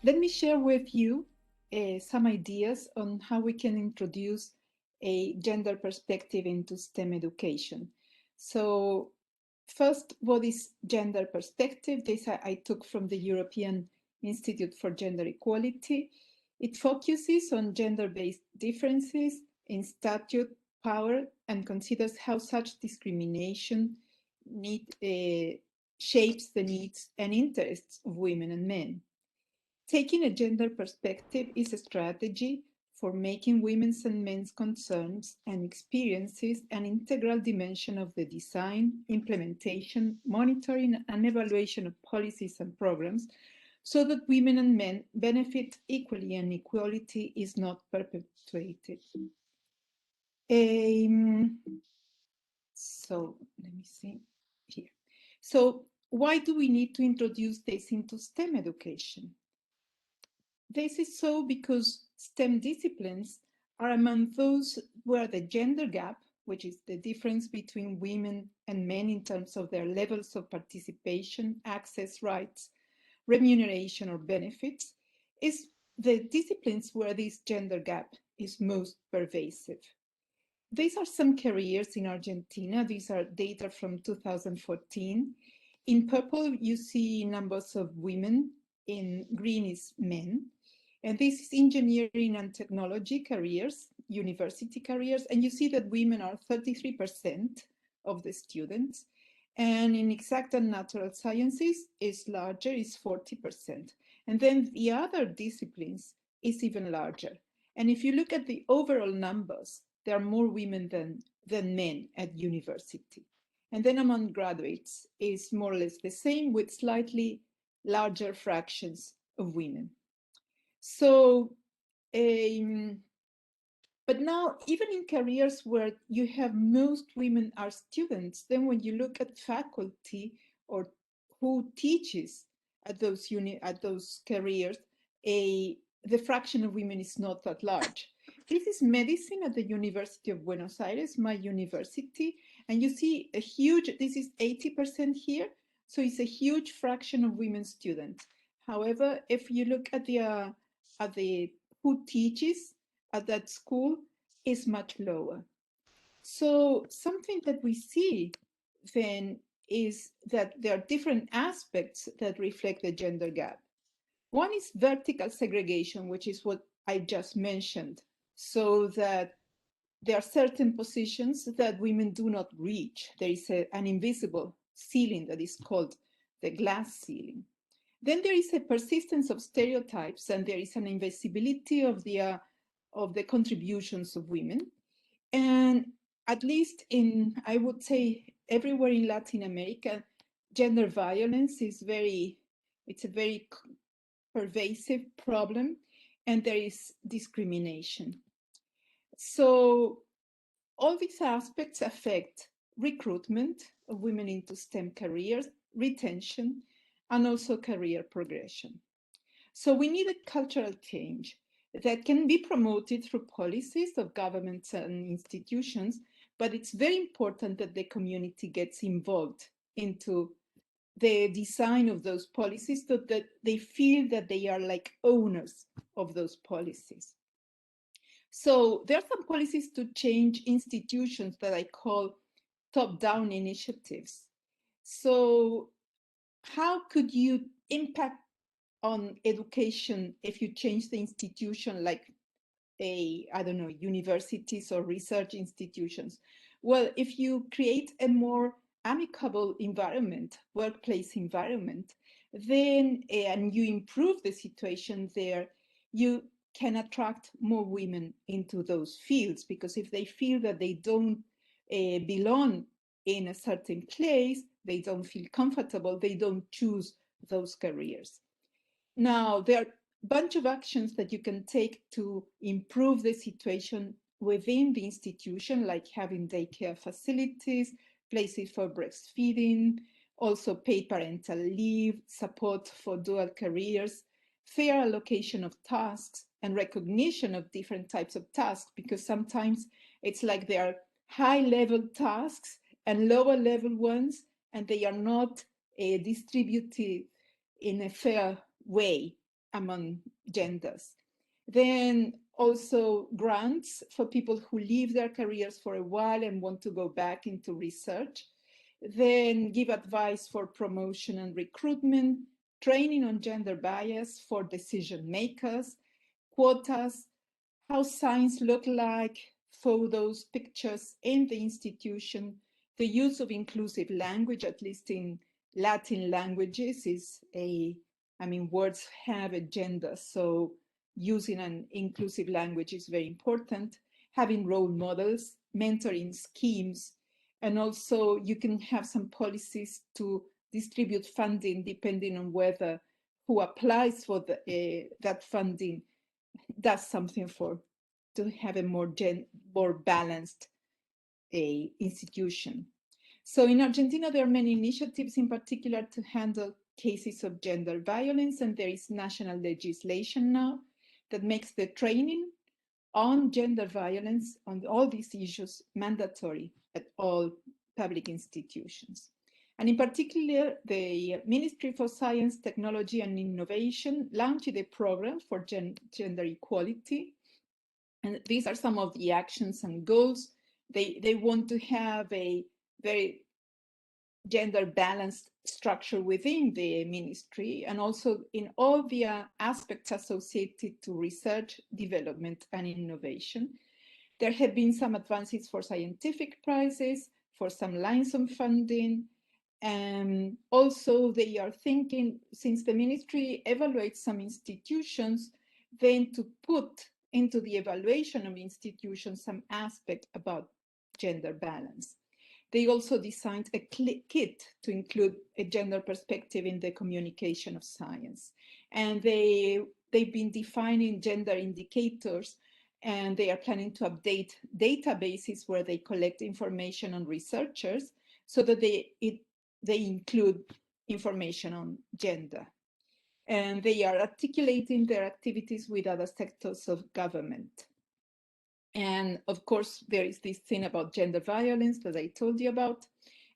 Let me share with you some ideas on how we can introduce a gender perspective into STEM education. So first, what is gender perspective? This I took from the European Institute for Gender Equality. It focuses on gender-based differences in stature, power, and considers how such discrimination shapes the needs and interests of women and men. Taking a gender perspective is a strategy for making women's and men's concerns and experiences an integral dimension of the design, implementation, monitoring, and evaluation of policies and programs so that women and men benefit equally and equality is not perpetuated. So let me see here. So why do we need to introduce this into STEM education? This is so because STEM disciplines are among those where the gender gap, which is the difference between women and men in terms of their levels of participation, access, rights, remuneration, or benefits, is the disciplines where this gender gap is most pervasive. These are some careers in Argentina. These are data from 2014. In purple, you see numbers of women. In green is men. And this is engineering and technology careers, university careers. And you see that women are 33% of the students. And in exact and natural sciences is larger, is 40%. And then the other disciplines is even larger. And if you look at the overall numbers, there are more women than men at university. And then among graduates is more or less the same with slightly larger fractions of women. So, but now even in careers where you have most women are students, then when you look at faculty or who teaches at those careers, the fraction of women is not that large. This is medicine at the University of Buenos Aires, my university, and you see a huge, this is 80% here, so it's a huge fraction of women students. However, if you look at the who teaches at that school, is much lower. So something that we see then is that there are different aspects that reflect the gender gap. One is vertical segregation, which is what I just mentioned, so that there are certain positions that women do not reach. There is an invisible ceiling that is called the glass ceiling. Then there is a persistence of stereotypes, and there is an invisibility of the contributions of women. And at least in, I would say, everywhere in Latin America, gender violence is it's a very pervasive problem, and there is discrimination. So all these aspects affect recruitment of women into STEM careers, retention, and also career progression. So we need a cultural change that can be promoted through policies of governments and institutions, but it's very important that the community gets involved into the design of those policies so that they feel that they are like owners of those policies. So there are some policies to change institutions that I call top-down initiatives. So how could you impact on education if you change the institution like I don't know, universities or research institutions? Well, if you create a more amicable environment, workplace environment, then, and you improve the situation there, you can attract more women into those fields, because if they feel that they don't belong in a certain place, they don't feel comfortable, they don't choose those careers. Now, there are a bunch of actions that you can take to improve the situation within the institution, like having daycare facilities, places for breastfeeding, also paid parental leave, support for dual careers, fair allocation of tasks, and recognition of different types of tasks, because sometimes it's like there are high-level tasks and lower-level ones, and they are not distributed in a fair way among genders. Then also grants for people who leave their careers for a while and want to go back into research. Then give advice for promotion and recruitment, training on gender bias for decision makers, quotas, how science look like, photos, pictures in the institution, the use of inclusive language, at least in Latin languages, is words have a gender, so using an inclusive language is very important. Having role models, mentoring schemes, and also you can have some policies to distribute funding depending on whether who applies for that funding does something for to have a more balanced institution. So in Argentina, there are many initiatives in particular to handle cases of gender violence, and there is national legislation now that makes the training on gender violence on all these issues mandatory at all public institutions. And in particular, the Ministry for Science, Technology and Innovation launched a program for gender equality. And these are some of the actions and goals. They want to have a very gender balanced structure within the ministry and also in all the aspects associated to research, development, and innovation. There have been some advances for scientific prizes, for some lines of funding. And also they are thinking, since the ministry evaluates some institutions, then to put into the evaluation of institutions some aspect about gender balance. They also designed a kit to include a gender perspective in the communication of science. And they've been defining gender indicators, and they are planning to update databases where they collect information on researchers so that they include information on gender. And they are articulating their activities with other sectors of government. And of course, there is this thing about gender violence that I told you about.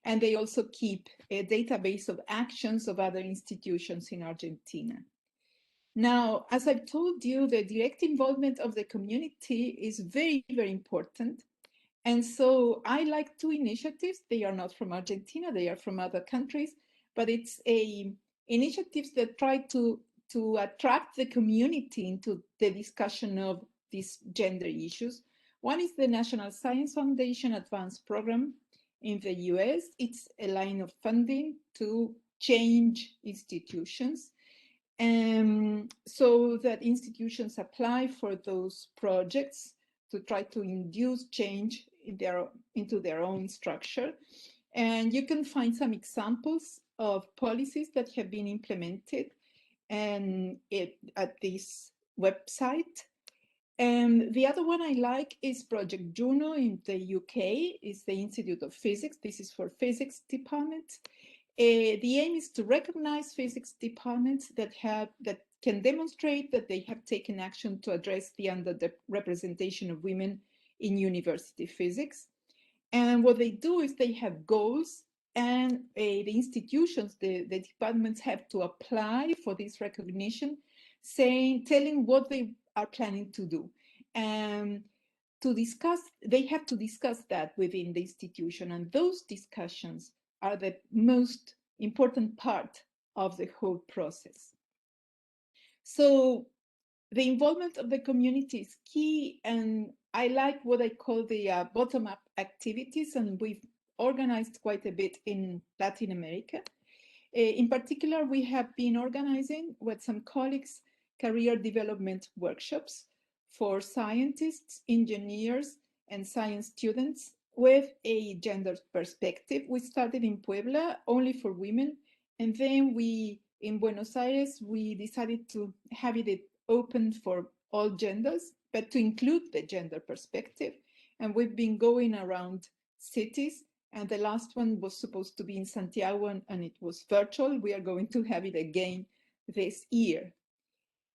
And they also keep a database of actions of other institutions in Argentina. Now, as I've told you, the direct involvement of the community is very, very important. And so I like two initiatives. They are not from Argentina, they are from other countries, but it's initiatives that try to attract the community into the discussion of these gender issues. One is the National Science Foundation Advanced Program in the US. It's a line of funding to change institutions. So that institutions apply for those projects to try to induce change into their own structure. And you can find some examples of policies that have been implemented at this website. And the other one I like is Project Juno in the UK. It's the Institute of Physics. This is for physics departments. The aim is to recognize physics departments that can demonstrate that they have taken action to address the underrepresentation of women in university physics. And what they do is they have goals, and the institutions, the departments have to apply for this recognition, telling what they are planning to do. And they have to discuss that within the institution, and those discussions are the most important part of the whole process. So the involvement of the community is key, and I like what I call the bottom-up activities, and we've organized quite a bit in Latin America. In particular, we have been organizing with some colleagues career development workshops for scientists, engineers, and science students with a gender perspective. We started in Puebla only for women, and then in Buenos Aires, we decided to have it open for all genders, but to include the gender perspective. And we've been going around cities, and the last one was supposed to be in Santiago, and it was virtual. We are going to have it again this year.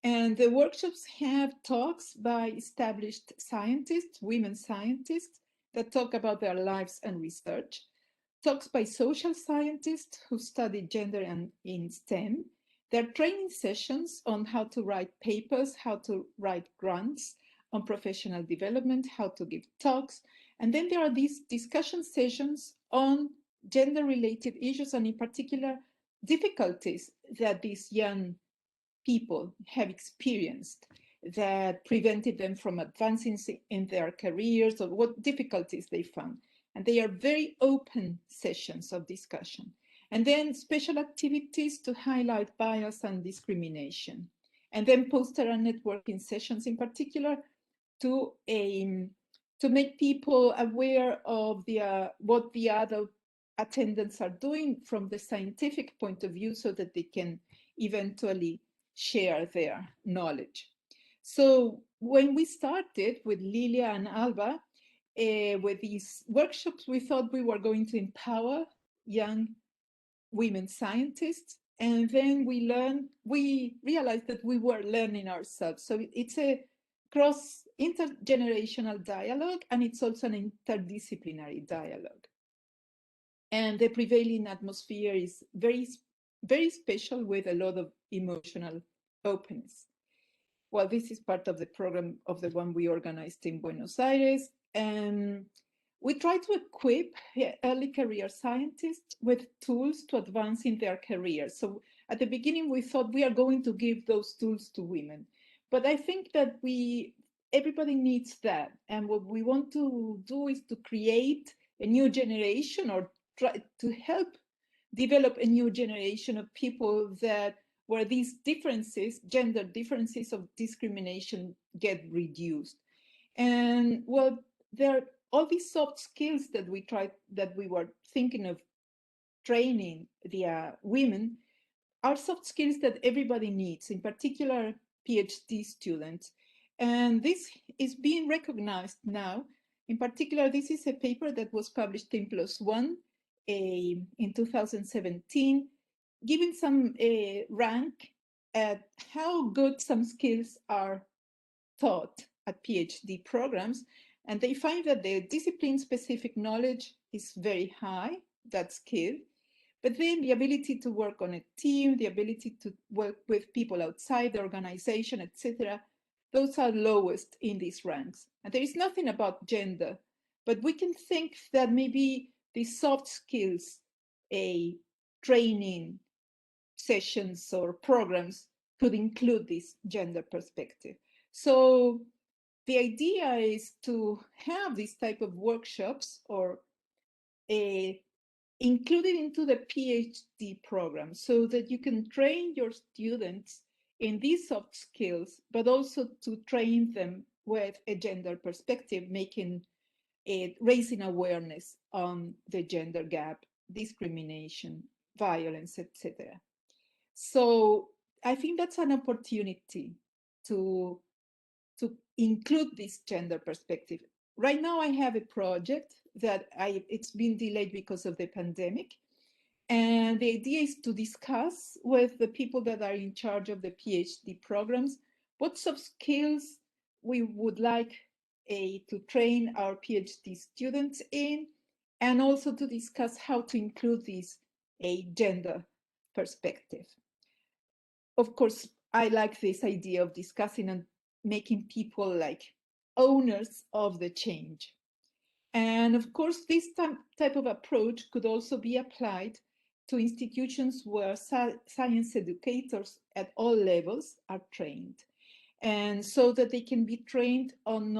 And the workshops have talks by established scientists, women scientists, that talk about their lives and research, talks by social scientists who study gender and in STEM, There are training sessions on how to write papers, how to write grants, on professional development, how to give talks. And then there are these discussion sessions on gender-related issues, and in particular, difficulties that these young people have experienced that prevented them from advancing in their careers, or what difficulties they found. And they are very open sessions of discussion. And then special activities to highlight bias and discrimination. And then poster and networking sessions in particular to make people aware of what the other attendants are doing from the scientific point of view, so that they can eventually share their knowledge. So when we started with Lilia and Alba, with these workshops, we thought we were going to empower young women scientists. And then we realized that we were learning ourselves. So it's a cross intergenerational dialogue, and it's also an interdisciplinary dialogue. And the prevailing atmosphere is very, very special, with a lot of emotional openness. Well, this is part of the program of the one we organized in Buenos Aires. And we try to equip early career scientists with tools to advance in their careers. So at the beginning, we thought we are going to give those tools to women. But I think that everybody needs that. And what we want to do is to create a new generation, or try to help develop a new generation of people where these differences, gender differences of discrimination, get reduced. And well, there are all these soft skills that we were thinking of training the women, are soft skills that everybody needs, in particular PhD students. And this is being recognized now. In particular, this is a paper that was published in PLOS ONE in 2017, giving some rank at how good some skills are taught at PhD programs. And they find that the discipline-specific knowledge is very high, that skill. But then the ability to work on a team, the ability to work with people outside the organization, etc., those are lowest in these ranks. And there is nothing about gender, but we can think that maybe the soft skills, a training sessions or programs could include this gender perspective. So the idea is to have these type of workshops, or included into the PhD program, so that you can train your students in these soft skills, but also to train them with a gender perspective, raising awareness on the gender gap, discrimination, violence, etc. So I think that's an opportunity to include this gender perspective. Right now, I have a project that it's been delayed because of the pandemic. And the idea is to discuss with the people that are in charge of the PhD programs what soft skills we would like to train our PhD students in, and also to discuss how to include this gender perspective. Of course, I like this idea of discussing and making people like owners of the change. And of course, this type of approach could also be applied to institutions where science educators at all levels are trained. And so that they can be trained on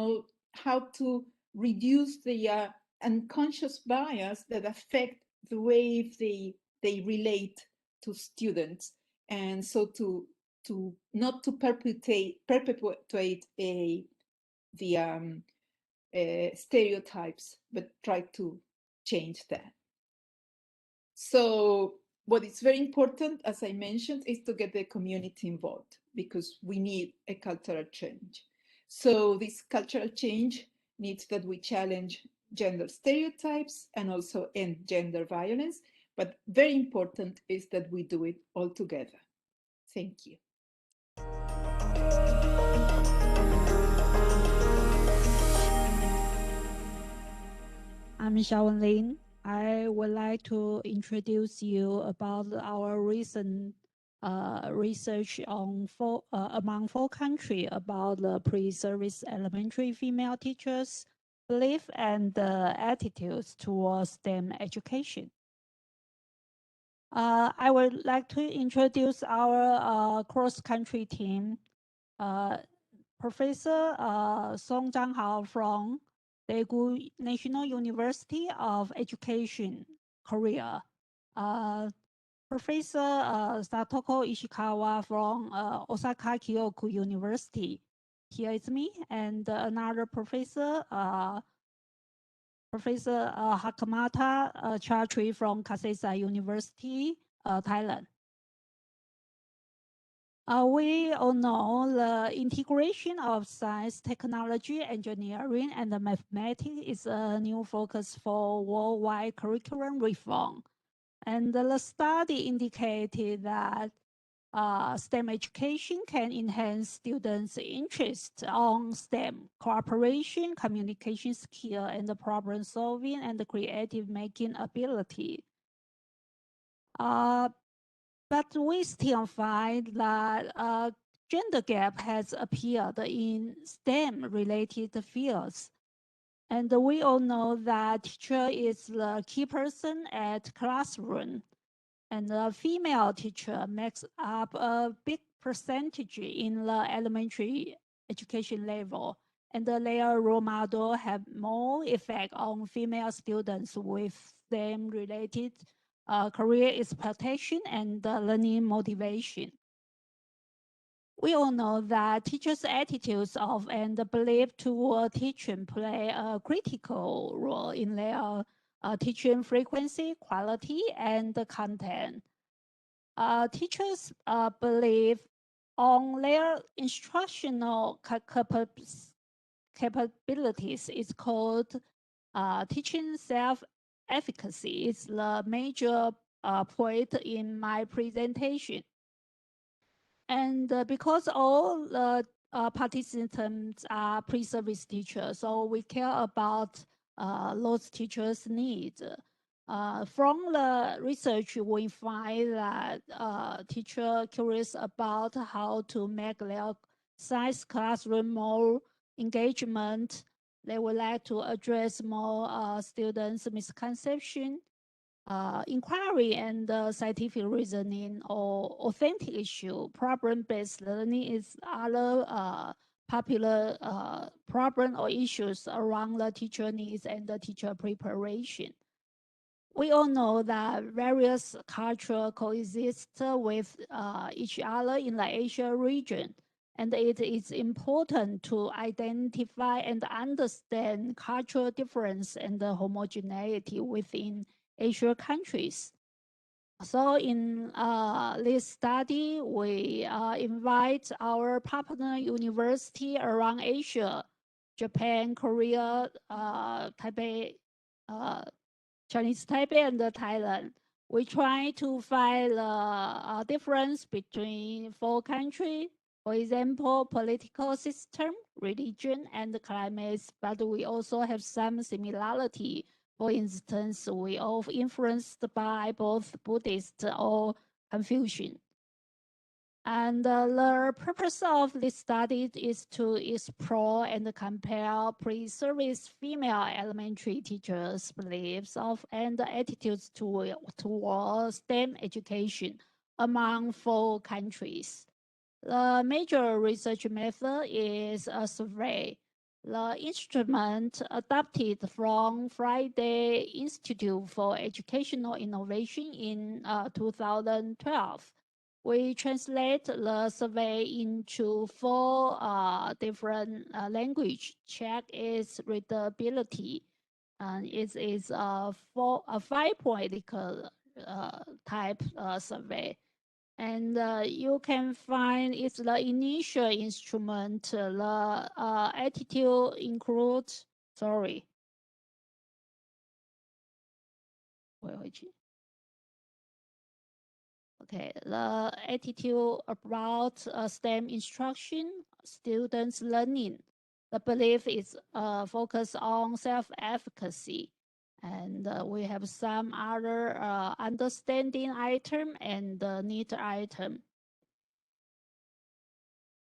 how to reduce the unconscious bias that affect the way they relate to students. And so to not to perpetuate the stereotypes, but try to change that. So what is very important, as I mentioned, is to get the community involved, because we need a cultural change. So this cultural change needs that we challenge gender stereotypes and also end gender violence. But very important is that we do it all together. Thank you. I'm Sheau-Wen Lin. I would like to introduce you about our recent research on among 4 countries about the pre-service elementary female teachers' belief and attitudes towards STEM education. I would like to introduce our cross-country team. Professor Song Zhanghao from Daegu National University of Education, Korea. Professor Satoko Ishikawa from Osaka Kyoku University. Here is me, and another professor, Professor Hakamata Chatri from Kasesa University, Thailand. We all know the integration of science, technology, engineering, and mathematics is a new focus for worldwide curriculum reform. And the study indicated that STEM education can enhance students' interest on STEM, cooperation, communication skill, and problem solving and creative making ability. But we still find that gender gap has appeared in STEM-related fields. And we all know that teacher is the key person at classroom. And the female teacher makes up a big percentage in the elementary education level. And their role model have more effect on female students with STEM-related career expectation and learning motivation. We all know that teachers' attitudes of and belief toward teaching play a critical role in their teaching frequency, quality, and content. Teachers' believe on their instructional capabilities is called teaching self-efficacy. It's the major point in my presentation. And because all the participants are pre-service teachers, so we care about those teachers' needs. From the research, we find that teachers curious about how to make their science classroom more engagement. They would like to address more students' misconception, inquiry and scientific reasoning or authentic issue. Problem-based learning is other popular problem or issues around the teacher needs and the teacher preparation. We all know that various cultures coexist with each other in the Asia region, and it is important to identify and understand cultural difference and the homogeneity within Asian countries. So in this study, we invite our partner university around Asia, Japan, Korea, Taipei, Chinese Taipei, and Thailand. We try to find the difference between 4 countries, for example, political system, religion, and climates, but we also have some similarity. For instance, we are influenced by both Buddhist or Confucian. And the purpose of this study is to explore and compare pre-service female elementary teachers' beliefs of and attitudes towards STEM education among 4 countries. The major research method is a survey. The instrument adapted from Friday Institute for Educational Innovation in 2012. We translate the survey into 4 different language, check its readability. And it is a 5-point type survey. And you can find it's the initial instrument. The attitude includes, sorry. Okay, the attitude about STEM instruction, students learning. The belief is focused on self-efficacy. And we have some other understanding item and need item.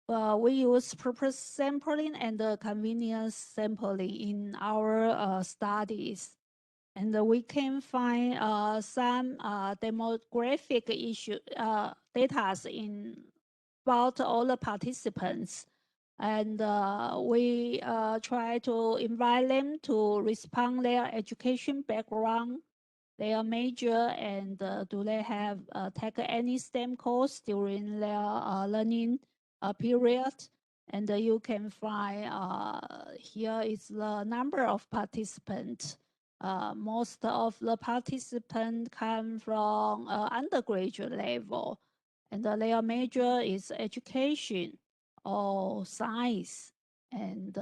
we use purpose sampling and convenience sampling in our studies. And we can find some demographic issue data in about all the participants. And we try to invite them to respond their education background, their major, and do they have take any STEM course during their learning period. And you can find here is the number of participants. Most of the participants come from undergraduate level, and their major is education or science. And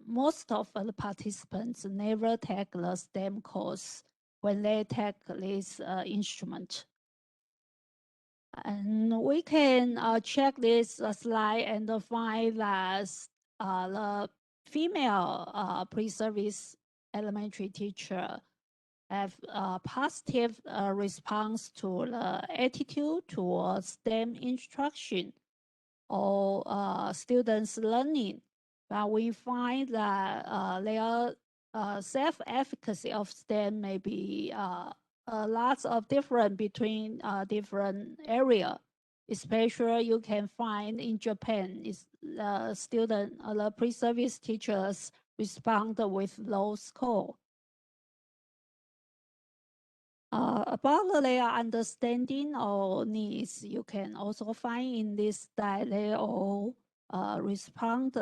most of the participants never take the STEM course when they take this instrument. And we can check this slide and find that the female pre-service elementary teacher have a positive response to the attitude towards STEM instruction or students' learning. But we find that their self-efficacy of STEM may be lots of different between different area. Especially you can find in Japan is the student, the pre-service teachers respond with low score. About their understanding or needs, you can also find in this that they all respond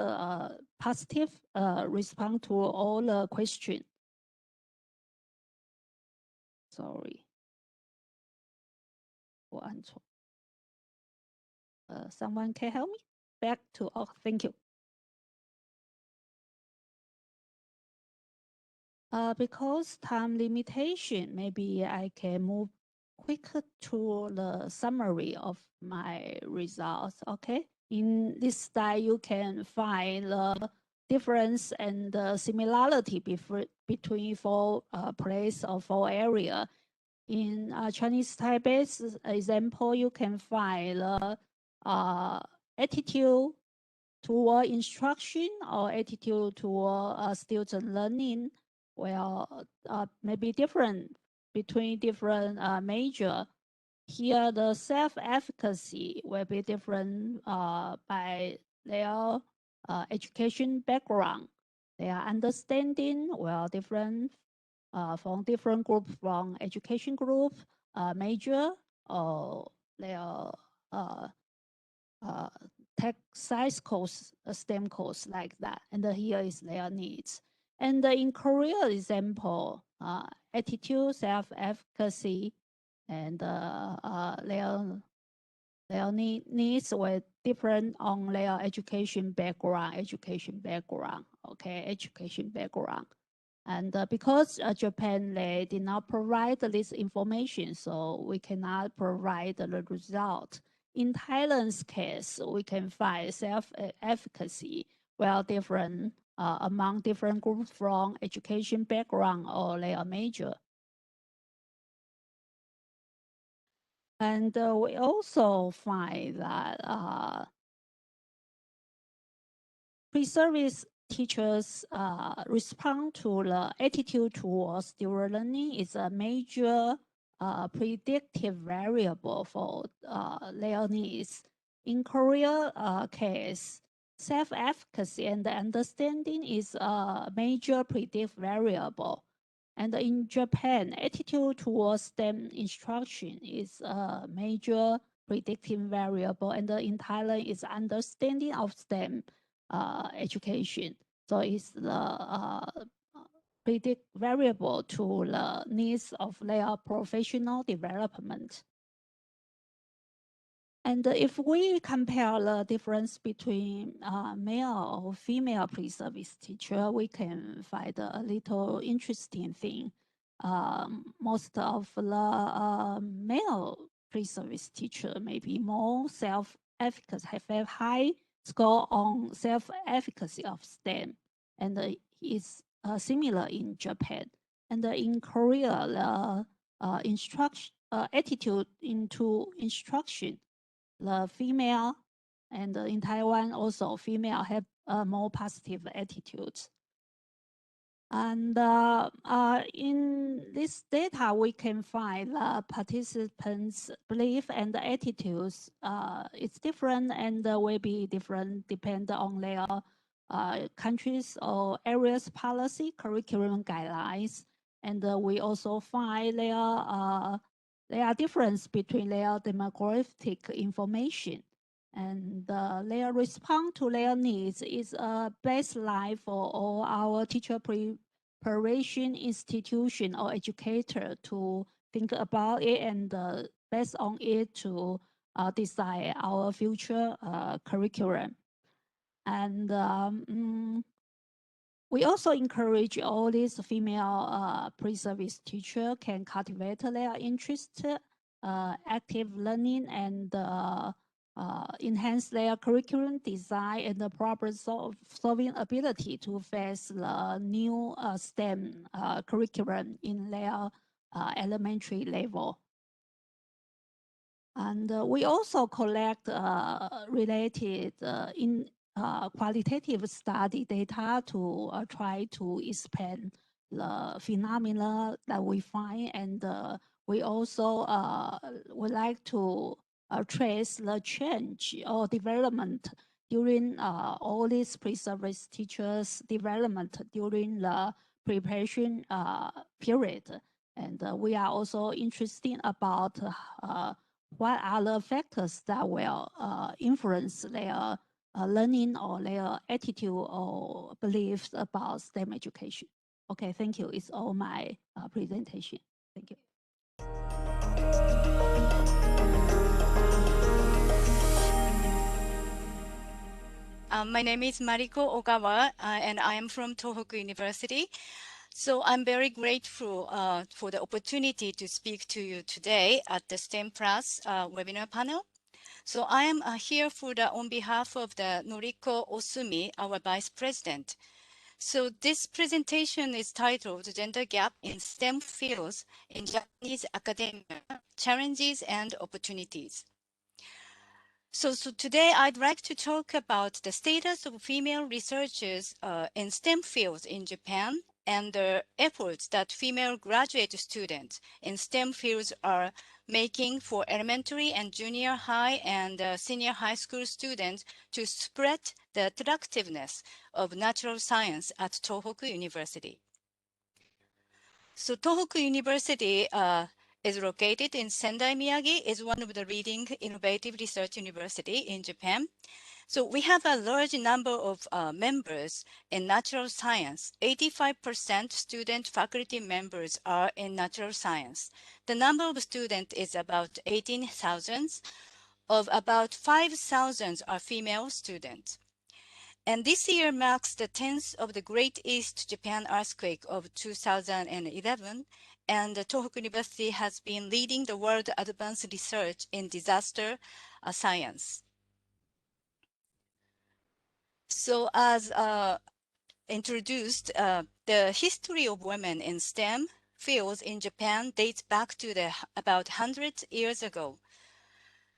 positive, respond to all the question. Sorry. 我按错. Someone can help me? Back to, oh, thank you. Because time limitation, maybe I can move quicker to the summary of my results, okay? In this style, you can find the difference and the similarity between four place or four area. In Chinese Taipei's example, you can find the attitude toward instruction or attitude toward student learning. Well, maybe different between different major. Here, the self-efficacy will be different by their education background. Their understanding will different from different group, from education group, major, or their tech science course, STEM course like that. And here is their needs. And in Korea example, attitude, self-efficacy, and their needs were different on their education background, okay, education background. And because Japan, they did not provide this information, so we cannot provide the result. In Thailand's case, we can find self-efficacy well different among different groups from education background or their major. And we also find that pre-service teachers respond to the attitude towards student learning is a major predictive variable for their needs. In Korea case, self-efficacy and understanding is a major predictive variable. And in Japan, attitude towards STEM instruction is a major predictive variable. And in Thailand, is understanding of STEM education. So it's the predict variable to the needs of their professional development. And if we compare the difference between male or female pre-service teacher, we can find a little interesting thing. Most of the male pre-service teacher may be more self-efficacy, have a high score on self-efficacy of STEM, and is similar in Japan. And in Korea, the instruction attitude into instruction, the female And in Taiwan, also female have more positive attitudes. And in this data, we can find participants' belief and attitudes. It's different and will be different depending on their countries or areas policy, curriculum guidelines. And we also find there are difference between their demographic information. And their response to their needs is a baseline for all our teacher preparation institution or educator to think about it and based on it to design our future curriculum. And we also encourage all these female pre-service teachers can cultivate their interest, active learning, and enhance their curriculum design and the problem solving ability to face the new STEM curriculum in their elementary level. And we also collect related qualitative study data to try to explain the phenomena that we find. And we also would like to trace the change or development during all these pre-service teachers' development during the preparation period. And we are also interested about what are the factors that will influence their learning or their attitude or beliefs about STEM education. Okay, thank you. It's all my presentation. Thank you. My name is Mariko Ogawa, and I am from Tohoku University. So I'm very grateful for the opportunity to speak to you today at the STEM Plus webinar panel. So I am here on behalf of the Noriko Osumi, our Vice President. So this presentation is titled Gender Gap in STEM Fields in Japanese Academia, Challenges and Opportunities. So today I'd like to talk about the status of female researchers in STEM fields in Japan and the efforts that female graduate students in STEM fields are making for elementary and junior high and senior high school students to spread the attractiveness of natural science at Tohoku University. So Tohoku University is located in Sendai, Miyagi, is one of the leading innovative research university in Japan. So we have a large number of members in natural science. 85% student faculty members are in natural science. The number of students is about 18,000. Of about 5,000 are female students. And this year marks the 10th of the Great East Japan earthquake of 2011, and Tohoku University has been leading the world advanced research in disaster science. So as introduced, the history of women in STEM fields in Japan dates back to about 100 years ago.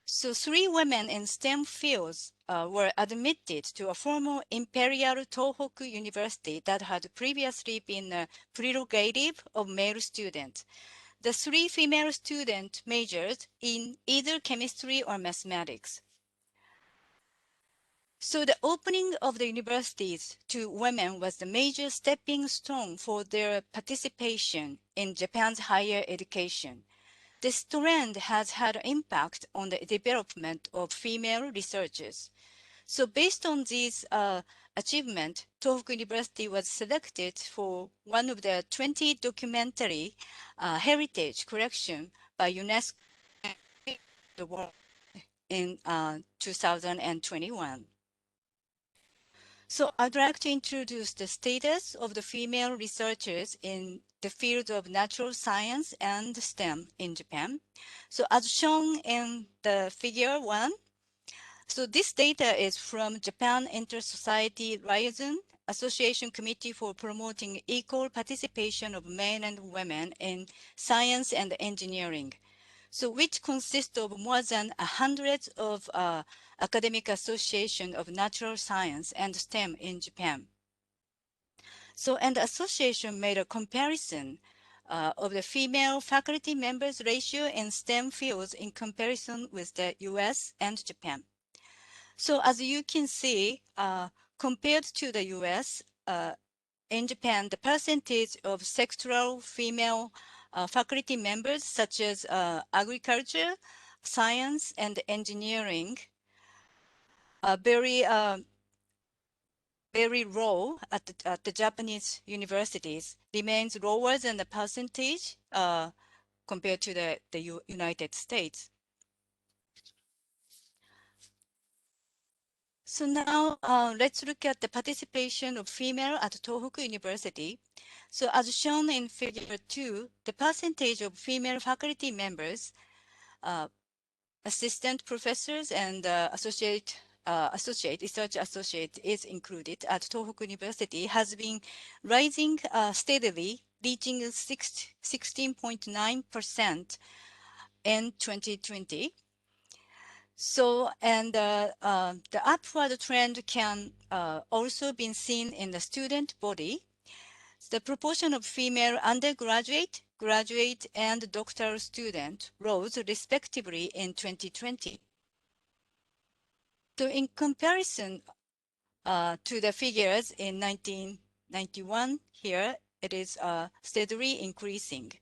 So 3 women in STEM fields were admitted to a former Imperial Tohoku University that had previously been a prerogative of male students. The 3 female students majored in either chemistry or mathematics. So the opening of the universities to women was the major stepping stone for their participation in Japan's higher education. This trend has had an impact on the development of female researchers. So based on these achievements, Tohoku University was selected for one of the 20 documentary heritage collection by UNESCO the world in 2021. So I'd like to introduce the status of the female researchers in the field of natural science and STEM in Japan. So as shown in the figure 1, so this data is from Japan Inter-Society Liaison Association Committee for Promoting Equal Participation of Men and Women in Science and Engineering. so which consists of more than 100 of academic association of natural science and STEM in Japan. So, and the association made a comparison of the female faculty members ratio in STEM fields in comparison with the US and Japan. So as you can see, compared to the US, in Japan, the percentage of sectoral female faculty members such as agriculture, science, and engineering are very low at the Japanese universities, remains lower than the percentage compared to the United States. So now let's look at the participation of female at Tohoku University. So as shown in figure 2, the percentage of female faculty members, assistant professors and research associate is included at Tohoku University has been rising steadily, reaching 16.9% in 2020. So, and the upward trend can also be seen in the student body. The proportion of female undergraduate, graduate, and doctoral student rose respectively in 2020. So in comparison to the figures in 1991, here it is steadily increasing.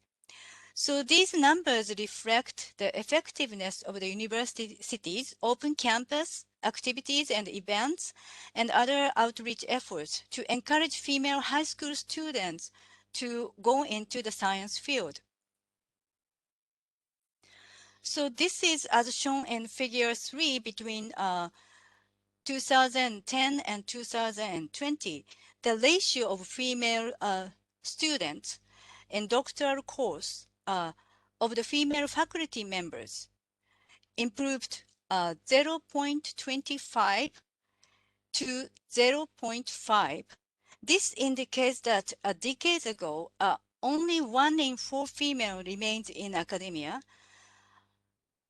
So these numbers reflect the effectiveness of the university's open campus activities and events and other outreach efforts to encourage female high school students to go into the science field. So this is as shown in figure 3 between 2010 and 2020. The ratio of female students in doctoral course of the female faculty members improved 0.25 to 0.5. This indicates that a decade ago, only 1 in 4 female remained in academia,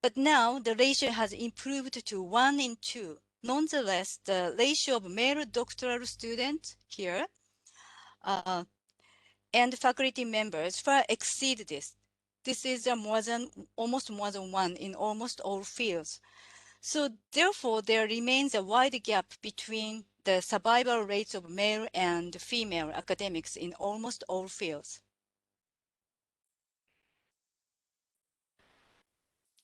but now the ratio has improved to 1 in 2. Nonetheless, the ratio of male doctoral students here and faculty members far exceed this. This is almost more than 1 in almost all fields. So therefore, there remains a wide gap between the survival rates of male and female academics in almost all fields.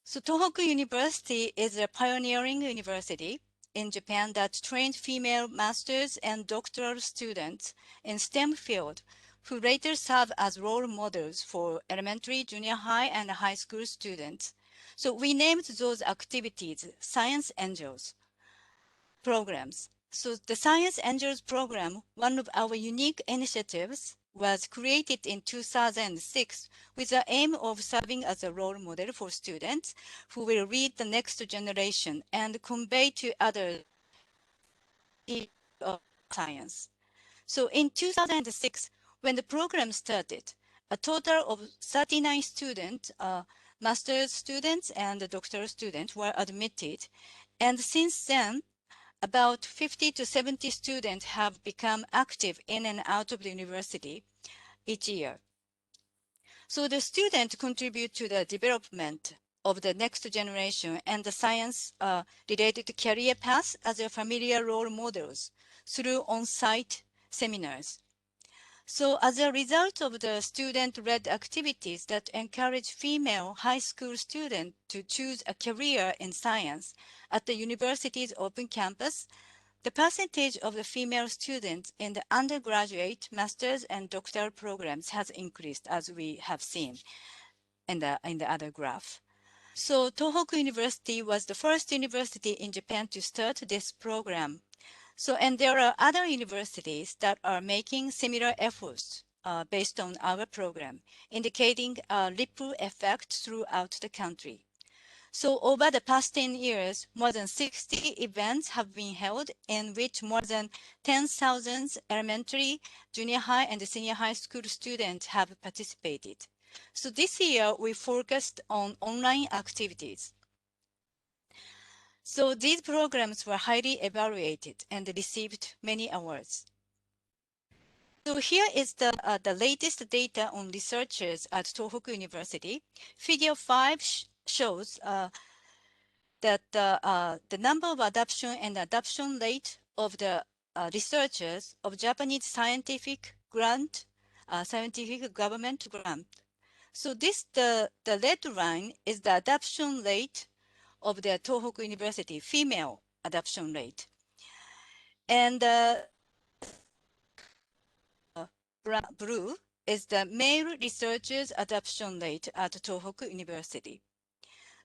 So Tohoku University is a pioneering university in Japan that trained female master's and doctoral students in STEM field who later serve as role models for elementary, junior high, and high school students. So we named those activities Science Angels programs. So the Science Angels program, one of our unique initiatives, was created in 2006 with the aim of serving as a role model for students who will lead the next generation and convey to others the of science. So in 2006, when the program started, a total of 39 students, master's students and doctoral students were admitted. And since then, about 50 to 70 students have become active in and out of the university each year. So the students contribute to the development of the next generation and the science related career paths as their familiar role models through on-site seminars. So as a result of the student-led activities that encourage female high school students to choose a career in science at the university's open campus, the percentage of the female students in the undergraduate, master's, and doctoral programs has increased, as we have seen in the other graph. So Tohoku University was the first university in Japan to start this program. So, and there are other universities that are making similar efforts based on our program, indicating a ripple effect throughout the country. So over the past 10 years, more than 60 events have been held in which more than 10,000 elementary, junior high, and senior high school students have participated. So this year, we focused on online activities. So these programs were highly evaluated and received many awards. So here is the latest data on researchers at Tohoku University. Figure 5 shows that the number of adoption and adoption rate of the researchers of Japanese scientific government grant. So the red line is the adoption rate of the Tohoku University, female adoption rate. And blue is the male researchers adoption rate at Tohoku University.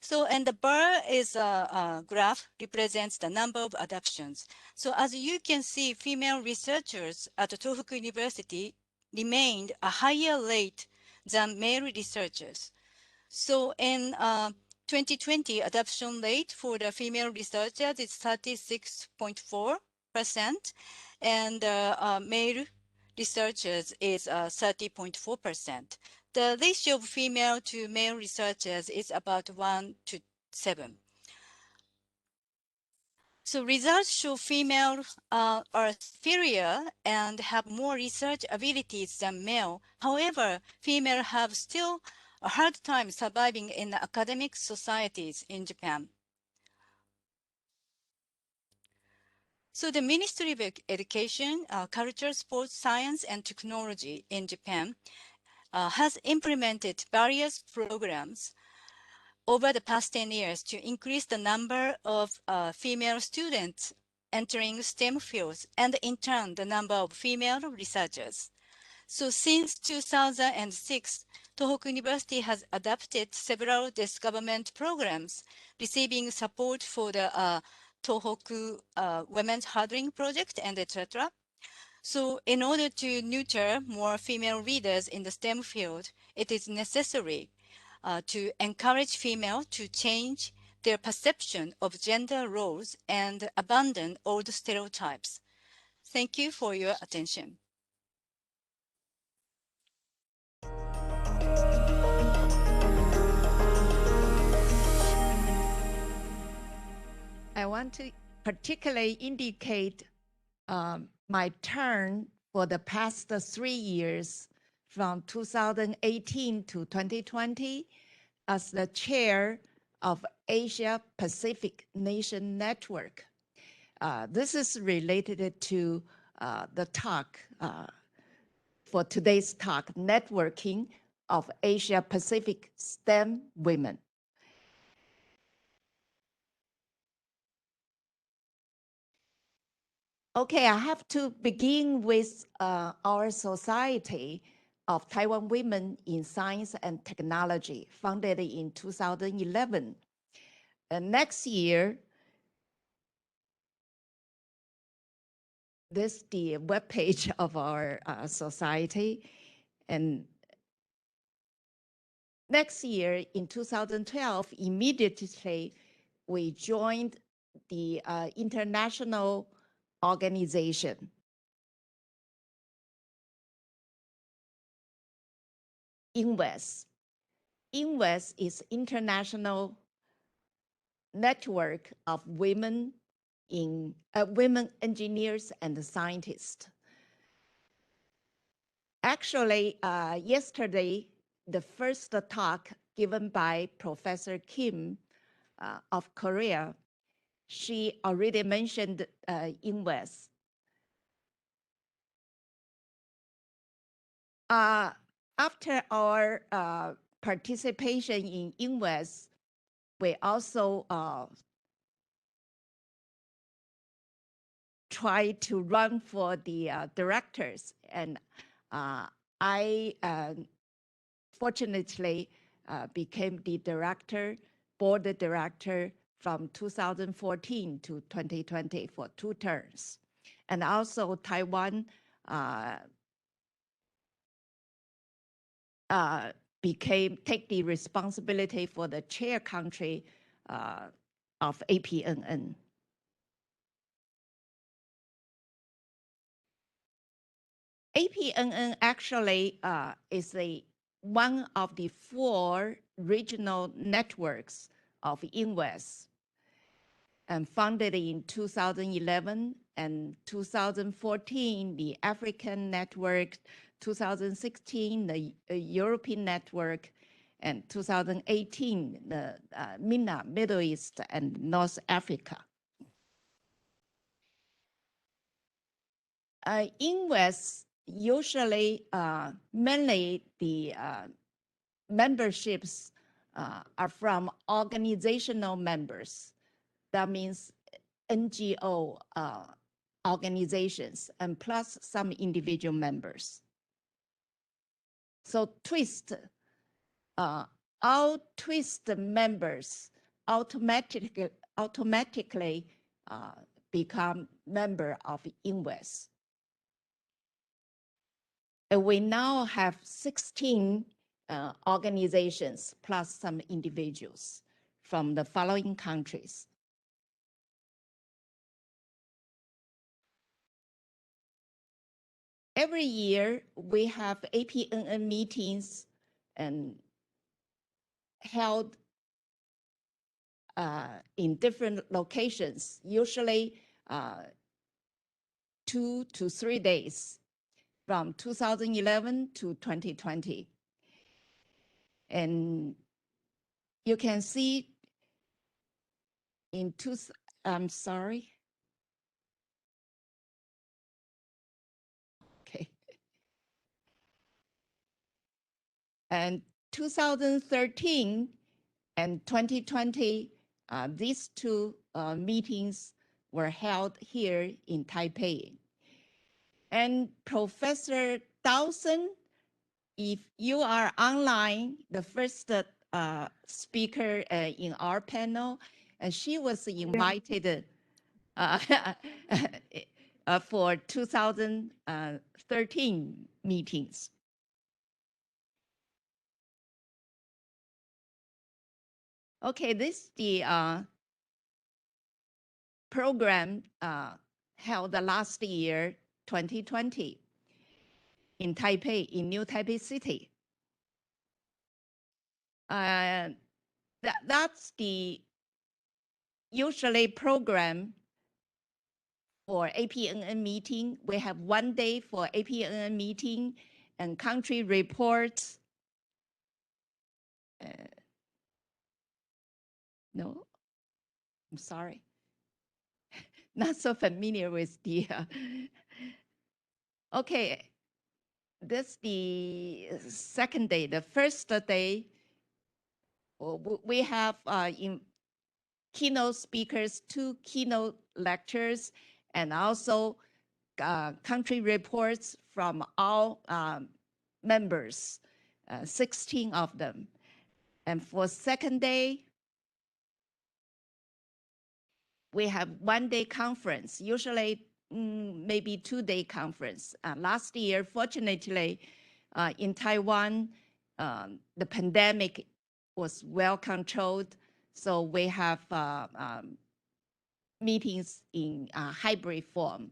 So, and the bar is a graph represents the number of adoptions. So as you can see, female researchers at Tohoku University remained a higher rate than male researchers. So in 2020, adoption rate for the female researchers is 36.4%, and male researchers is 30.4%. The ratio of female to male researchers is about 1 to 7. So results show females are superior and have more research abilities than male. However, females have still a hard time surviving in the academic societies in Japan. So the Ministry of Education, Culture, Sports, Science, and Technology in Japan has implemented various programs over the past 10 years to increase the number of female students entering STEM fields and in turn the number of female researchers. So since 2006, Tohoku University has adopted several desk government programs, receiving support for the Tohoku Women's Hardware Project and etc. So in order to nurture more female leaders in the STEM field, it is necessary to encourage females to change their perception of gender roles and abandon old stereotypes. Thank you for your attention. I want to particularly indicate my turn for the past 3 years from 2018 to 2020 as the chair of Asia Pacific Nation Network. This is related to the talk for today's talk, Networking of Asia Pacific STEM Women. Okay, I have to begin with our Society of Taiwan Women in Science and Technology, founded in 2011. Next year, this is the webpage of our society. And next year, in 2012, immediately, we joined the international organization. INWES. INWES is International Network of Women Engineers and Scientists. Actually, yesterday, the first talk given by Professor Kim of Korea, she already mentioned INWES. After our participation in INWES, we also try to run for the directors. And I fortunately became the board director from 2014 to 2020 for 2 terms. And also Taiwan take the responsibility for the chair country of APNN. APNN actually is a one of the 4 regional networks of INWES, and founded in 2011 and 2014, the African network, 2016, the European network, and 2018, the MENA, Middle East and North Africa. INWES usually, mainly the memberships are from organizational members. That means NGO organizations and plus some individual members. So TWIST, all TWIST members automatically become member of INWES. And we now have 16 organizations plus some individuals from the following countries: every year we have APNN meetings and held in different locations, usually 2 to 3 days from 2011 to 2020. And you can see in I'm sorry. Okay. And 2013 and 2020, these 2 meetings were held here in Taipei. And Professor Dawson, if you are online, the first speaker in our panel, and she was invited for 2013 meetings. Okay, this is the program held the last year, 2020, in Taipei, in New Taipei City. That's the usually program for APNN meeting. We have 1 day for APNN meeting and country reports. No, I'm sorry. Not so familiar with the, okay. This is the second day. The first day, we have in keynote speakers, 2 keynote lectures, and also country reports from all members, 16 of them. And for second day, we have 1 day conference, usually maybe 2 day conference. Last year, fortunately, in Taiwan, the pandemic was well controlled. So we have meetings in hybrid form,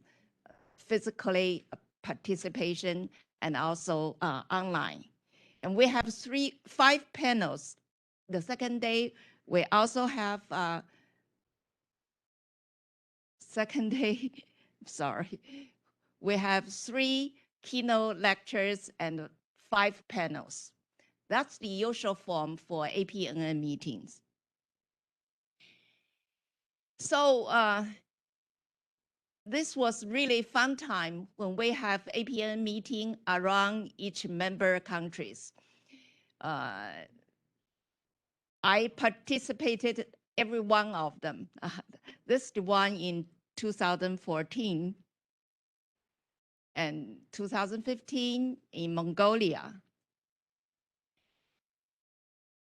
physically participation and also online. And we have 5 panels. The second day, we also have sorry, we have 3 keynote lectures and 5 panels. That's the usual form for APNN meetings. So this was really fun time when we have APNN meeting around each member countries. I participated every one of them. This is the one in 2014 and 2015 in Mongolia,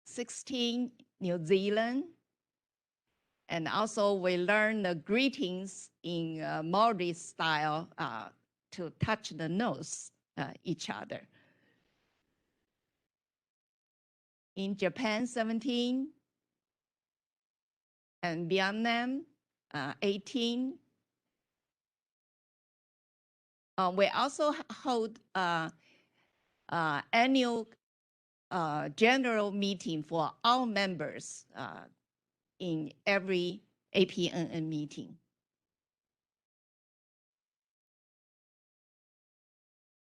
16 New Zealand, and also we learned the greetings in Maori style to touch the nose each other. In Japan, 17, and Vietnam, 18. We also hold annual general meeting for all members in every APNN meeting.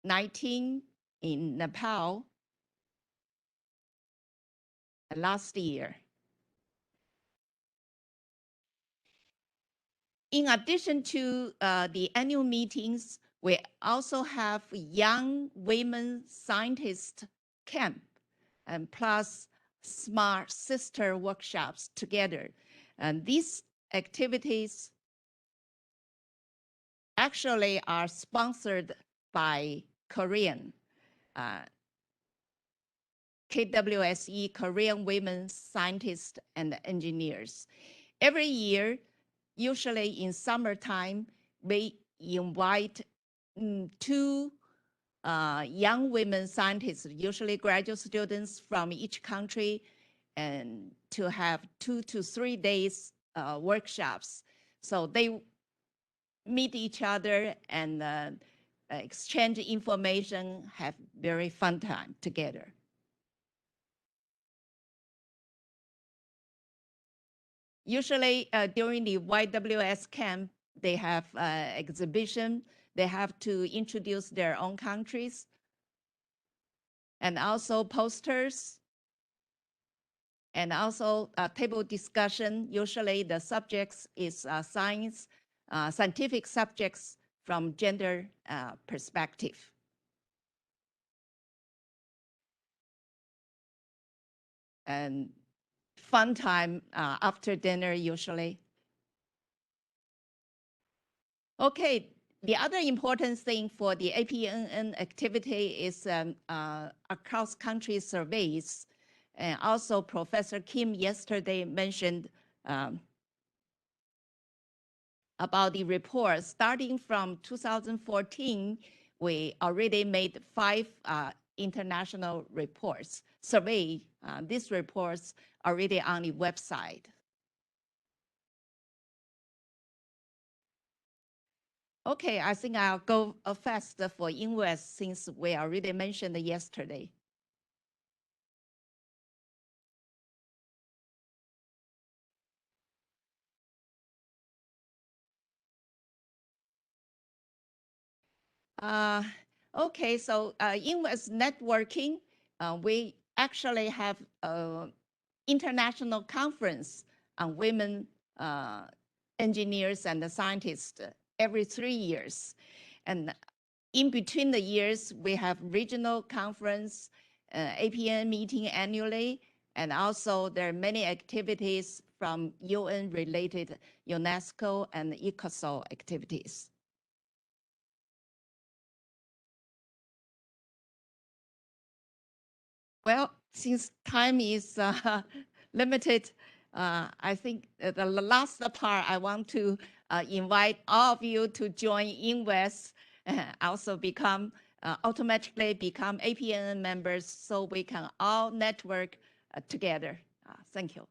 19 in Nepal last year. In addition to the annual meetings, we also have young women scientist camp and plus smart sister workshops together. And these activities actually are sponsored by Korean, KWSE, Korean Women Scientists and Engineers. Every year, usually in summertime, we invite two young women scientists, usually graduate students from each country, and to have 2 to 3 days workshops. So they meet each other and exchange information, have very fun time together. Usually during the YWS camp, they have exhibition. They have to introduce their own countries and also posters and also table discussion. Usually the subjects is scientific subjects from gender perspective. And fun time after dinner usually. Okay, the other important thing for the APNN activity is cross-country surveys. And also Professor Kim yesterday mentioned about the report. Starting from 2014, we already made 5 international reports, survey. These reports are already on the website. Okay, I think I'll go fast for US since we already mentioned yesterday. Okay, so US networking, we actually have an international conference on women engineers and scientists every 3 years. And in between the years, we have regional conference, APN meeting annually, and also there are many activities from UN-related UNESCO and ECOSOL activities. Well, since time is limited, I think the last part I want to invite all of you to join INWES, also become automatically become APNN members so we can all network together. Thank you.